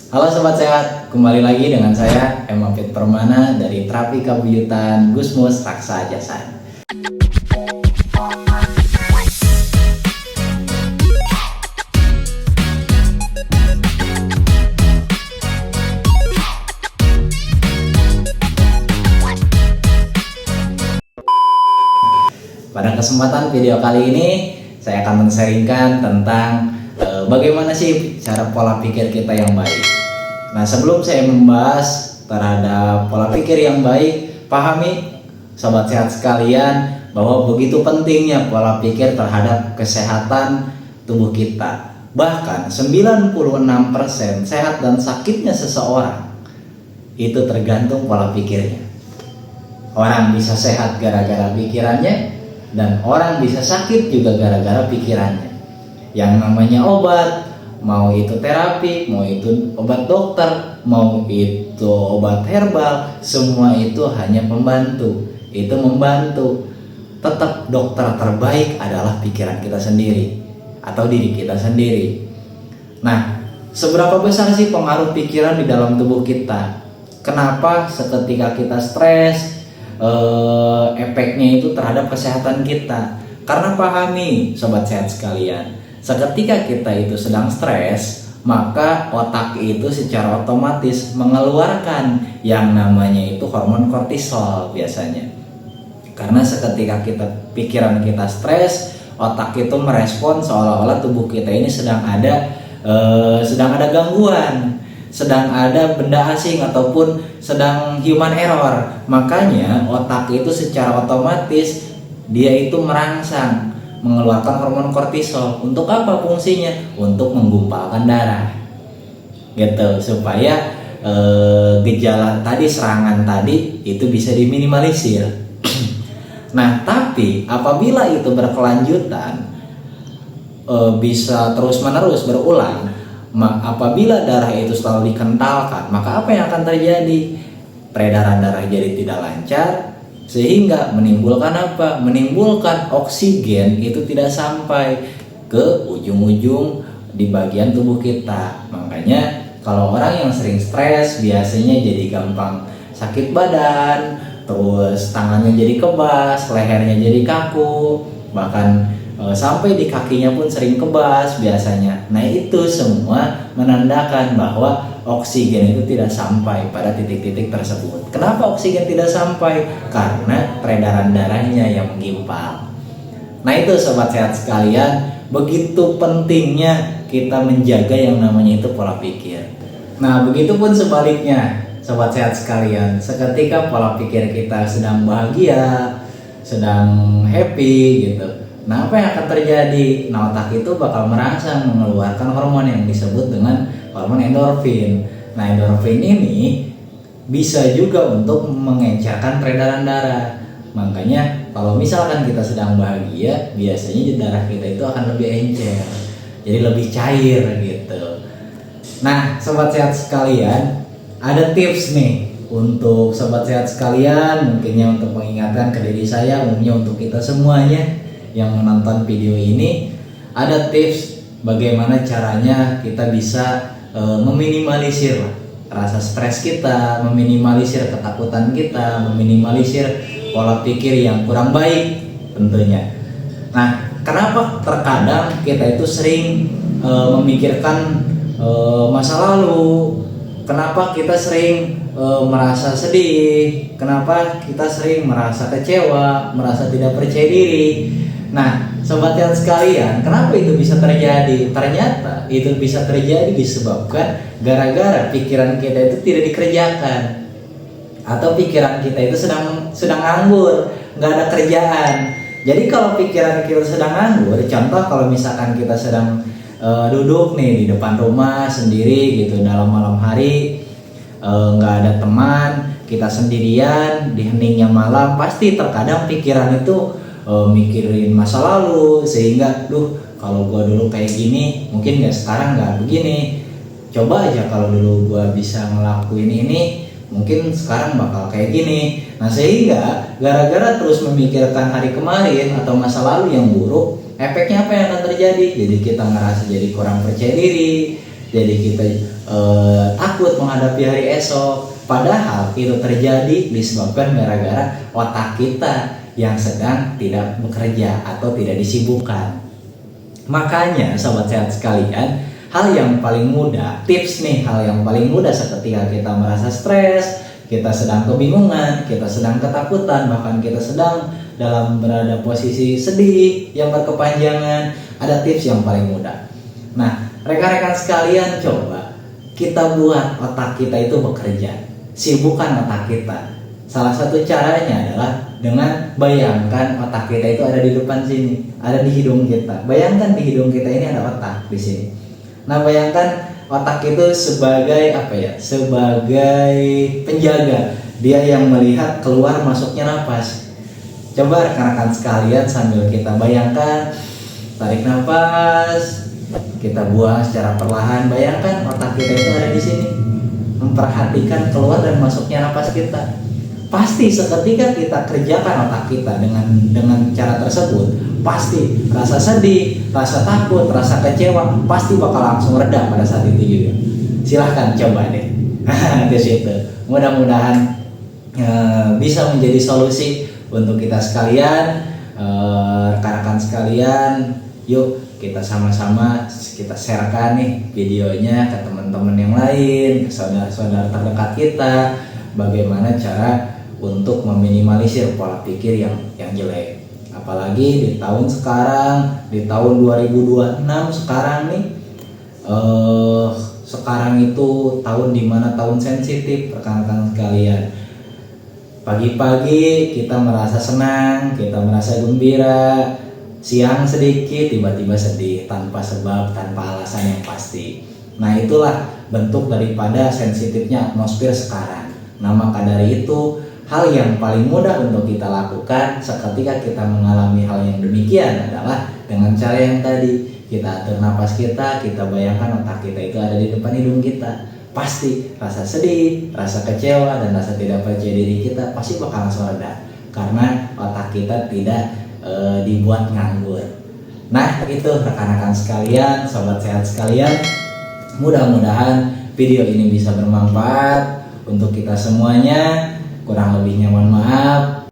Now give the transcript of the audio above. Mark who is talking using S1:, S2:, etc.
S1: Halo Sobat Sehat, kembali lagi dengan saya Emapit Permana dari Terapi Kabuyutan Gusmus Raksa Jasan. Pada kesempatan video kali ini saya akan men-sharingkan tentang bagaimana sih cara pola pikir kita yang baik. Nah, sebelum saya membahas terhadap pola pikir yang baik, pahami Sobat Sehat sekalian bahwa begitu pentingnya pola pikir terhadap kesehatan tubuh kita. Bahkan 96% sehat dan sakitnya seseorang itu tergantung pola pikirnya. Orang bisa sehat gara-gara pikirannya, dan orang bisa sakit juga gara-gara pikirannya. Yang namanya obat, mau itu terapi, mau itu obat dokter, mau itu obat herbal, semua itu hanya pembantu. Itu membantu. Tetap dokter terbaik adalah pikiran kita sendiri atau diri kita sendiri. Nah, seberapa besar sih pengaruh pikiran di dalam tubuh kita? Kenapa seketika kita stres, efeknya itu terhadap kesehatan kita? Karena pahami Sobat Sehat sekalian, seketika kita itu sedang stres, maka otak itu secara otomatis mengeluarkan yang namanya itu hormon kortisol biasanya. Karena seketika pikiran kita stres, otak itu merespon seolah-olah tubuh kita ini sedang ada gangguan, sedang ada benda asing ataupun sedang human error. Makanya otak itu secara otomatis dia itu merangsang mengeluarkan hormon kortisol. Untuk apa fungsinya? Untuk menggumpalkan darah gitu, supaya gejala tadi, serangan tadi itu bisa diminimalisir. Nah, tapi apabila itu berkelanjutan, bisa terus-menerus berulang, apabila darah itu selalu dikentalkan, maka apa yang akan terjadi? Peredaran darah jadi tidak lancar, sehingga menimbulkan apa? Menimbulkan oksigen itu tidak sampai ke ujung-ujung di bagian tubuh kita. Makanya kalau orang yang sering stres biasanya jadi gampang sakit badan, terus tangannya jadi kebas, lehernya jadi kaku, bahkan sampai di kakinya pun sering kebas biasanya. Nah, itu semua menandakan bahwa oksigen itu tidak sampai pada titik-titik tersebut. Kenapa oksigen tidak sampai? Karena peredaran darahnya yang menggimpal. Nah, itu Sobat Sehat sekalian, begitu pentingnya kita menjaga yang namanya itu pola pikir. Nah, begitupun sebaliknya Sobat Sehat sekalian, seketika pola pikir kita sedang bahagia, sedang happy gitu, nah apa yang akan terjadi? Nah, otak itu bakal merangsang mengeluarkan hormon yang disebut dengan hormon endorfin. Nah, endorfin ini bisa juga untuk mengencerkan peredaran darah. Makanya kalau misalkan kita sedang bahagia, biasanya darah kita itu akan lebih encer, jadi lebih cair gitu. Nah, Sobat Sehat sekalian, ada tips nih untuk Sobat Sehat sekalian, mungkinnya untuk mengingatkan ke diri saya, umumnya untuk kita semuanya yang menonton video ini. Ada tips bagaimana caranya kita bisa meminimalisir rasa stres kita, meminimalisir ketakutan kita, meminimalisir pola pikir yang kurang baik tentunya. Nah, kenapa terkadang kita itu sering memikirkan masa lalu? Kenapa kita sering merasa sedih? Kenapa kita sering merasa kecewa, merasa tidak percaya diri? Nah, Sobat Sehat sekalian, kenapa itu bisa terjadi? Ternyata itu bisa terjadi disebabkan gara-gara pikiran kita itu tidak dikerjakan, atau pikiran kita itu sedang nganggur, nggak ada kerjaan. Jadi kalau pikiran kita sedang nganggur, contoh kalau misalkan kita sedang duduk nih di depan rumah sendiri gitu dalam malam hari, nggak ada teman, kita sendirian di heningnya malam, pasti terkadang pikiran itu mikirin masa lalu, sehingga kalau gua dulu kayak gini mungkin sekarang nggak begini. Coba aja kalau dulu gua bisa ngelakuin ini, mungkin sekarang bakal kayak gini. Nah, sehingga gara-gara terus memikirkan hari kemarin atau masa lalu yang buruk, efeknya apa yang akan terjadi? Jadi kita ngerasa jadi kurang percaya diri, jadi kita takut menghadapi hari esok. Padahal itu terjadi disebabkan gara-gara otak kita yang sedang tidak bekerja atau tidak disibukkan. Makanya sobat sehat sekalian, hal yang paling mudah, tips nih, hal yang paling mudah seketika kita merasa stres, kita sedang kebingungan, kita sedang ketakutan, bahkan kita sedang dalam berada posisi sedih yang berkepanjangan, ada tips yang paling mudah. Nah, rekan-rekan sekalian, coba kita buat otak kita itu bekerja, sibukkan otak kita. Salah satu caranya adalah dengan bayangkan otak kita itu ada di depan sini, ada di hidung kita. Bayangkan di hidung kita ini ada otak di sini. Nah, bayangkan otak itu sebagai apa ya? Sebagai penjaga. Dia yang melihat keluar masuknya napas. Coba rekan-rekan sekalian sambil kita bayangkan, tarik napas, kita buang secara perlahan. Bayangkan otak kita itu ada di sini, memperhatikan keluar dan masuknya napas kita. Pasti seketika kita kerjakan otak kita dengan cara tersebut, pasti rasa sedih, rasa takut, rasa kecewa pasti bakal langsung reda pada saat itu juga. Silahkan coba deh. Di situ. Mudah-mudahan bisa menjadi solusi untuk kita sekalian, rekan-rekan sekalian. Yuk kita sama-sama kita sharekan nih videonya ke teman-teman yang lain, ke saudara-saudara terdekat kita, bagaimana cara untuk meminimalisir pola pikir yang jelek. Apalagi di tahun sekarang, di tahun 2026 sekarang nih, sekarang itu tahun dimana tahun sensitif, rekan-rekan sekalian. Pagi-pagi kita merasa senang, kita merasa gembira, siang sedikit tiba-tiba sedih tanpa sebab, tanpa alasan yang pasti. Nah, itulah bentuk daripada sensitifnya atmosfer sekarang. Nah, maka dari itu, hal yang paling mudah untuk kita lakukan seketika kita mengalami hal yang demikian adalah dengan cara yang tadi. Kita atur napas kita bayangkan otak kita itu ada di depan hidung kita. Pasti rasa sedih, rasa kecewa, dan rasa tidak percaya diri kita pasti bakal langsung reda, karena otak kita tidak dibuat nganggur. Nah, itu rekan-rekan sekalian, sobat sehat sekalian, mudah-mudahan video ini bisa bermanfaat untuk kita semuanya. Kurang lebihnya mohon maaf.